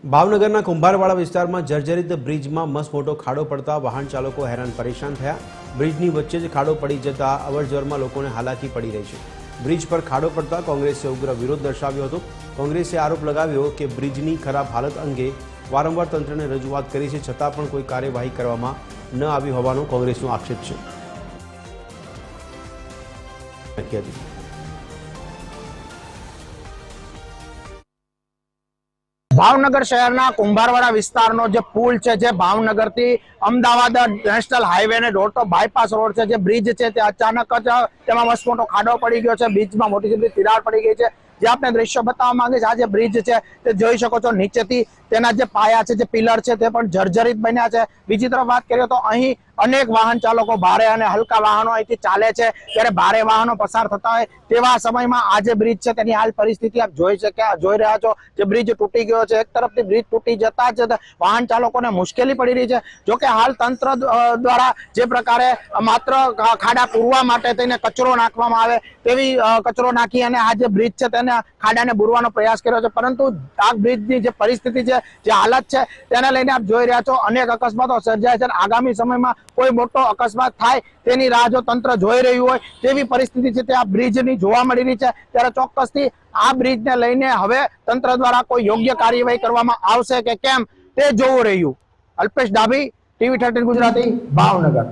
ભાવનગરના કુંભારવાડા વિસ્તારમાં જર્જરિત બ્રિજમાં મસમોટો ખાડો પડતા વાહન ચાલકો હેરાન પરેશાન થયા। બ્રિજની વચ્ચે જ ખાડો પડી જતા અવરજવરમાં લોકોને હાલાકી પડી રહી છે। બ્રિજ પર ખાડો પડતા કોંગ્રેસે ઉગ્ર વિરોધ દર્શાવ્યો હતો। કોંગ્રેસે આરોપ લગાવ્યો કે બ્રિજની ખરાબ હાલત અંગે વારંવાર તંત્રને રજૂઆત કરી છે, છતાં પણ કોઈ કાર્યવાહી કરવામાં ન આવી હોવાનો કોંગ્રેસનો આક્ષેપ છે। भावनगर शहरना कुंभारवाड़ा विस्तारनो जे पुल छे जे भावनगर थी अमदावाद नेशनल हाईवे ने जोड़तो बायपास रोड छे जे ब्रिज छे ते अचानक ज तेमां मसमोटो खाडो पड़ी गयो छे। ब्रिजमां मोटी मोटी तिराड पड़ी गई छे। जे आपने दृश्य बताववा मांगे छे, आ जे ब्रिज छे ते जोई शको छो नीचेथी तेना जे पाया छे, जे पिलर छे ते पण जर्जरित बन्या छे। बीजी तरफ बात करीए तो अहीं अनेक वाहन चालको भारे अने हलका वाहनो અહીંથી ચાલે છે, ત્યારે ભારે વાહનો પસાર થતા હોય તેવા સમયમાં આ જે બ્રિજ છે તેની હાલ પરિસ્થિતિ આપ જોઈ રહ્યા છો। જે બ્રિજ તૂટી ગયો છે, એક તરફથી બ્રિજ તૂટી જતા જ વાહન ચાલકોને મુશ્કેલી પડી રહી છે। જો કે હાલ તંત્ર દ્વારા જે પ્રકારે માત્ર ખાડા પૂરવા માટે થઈને કચરો નાખવામાં આવે તેવી કચરો નાખી અને આ જે બ્રિજ છે તેને ખાડાને પૂરવાનો પ્રયાસ કર્યો છે, પરંતુ આ બ્રિજની જે પરિસ્થિતિ છે, જે હાલત છે તેને લઈને આપ જોઈ રહ્યા છો અનેક અકસ્માતો સર્જાય છે। આગામી સમયમાં કોઈ મોટો અકસ્માત થાય તેની રાહ જો તંત્ર જોઈ રહ્યું હોય તેવી પરિસ્થિતિ છે તે આ બ્રિજની જોવા મળી રહી છે। ત્યારે ચોક્કસથી આ બ્રિજને લઈને હવે તંત્ર દ્વારા કોઈ યોગ્ય કાર્યવાહી કરવામાં આવશે કે કેમ તે જોવું રહ્યું। અલ્પેશ ડાભી, TV 13 ગુજરાતી, ભાવનગર।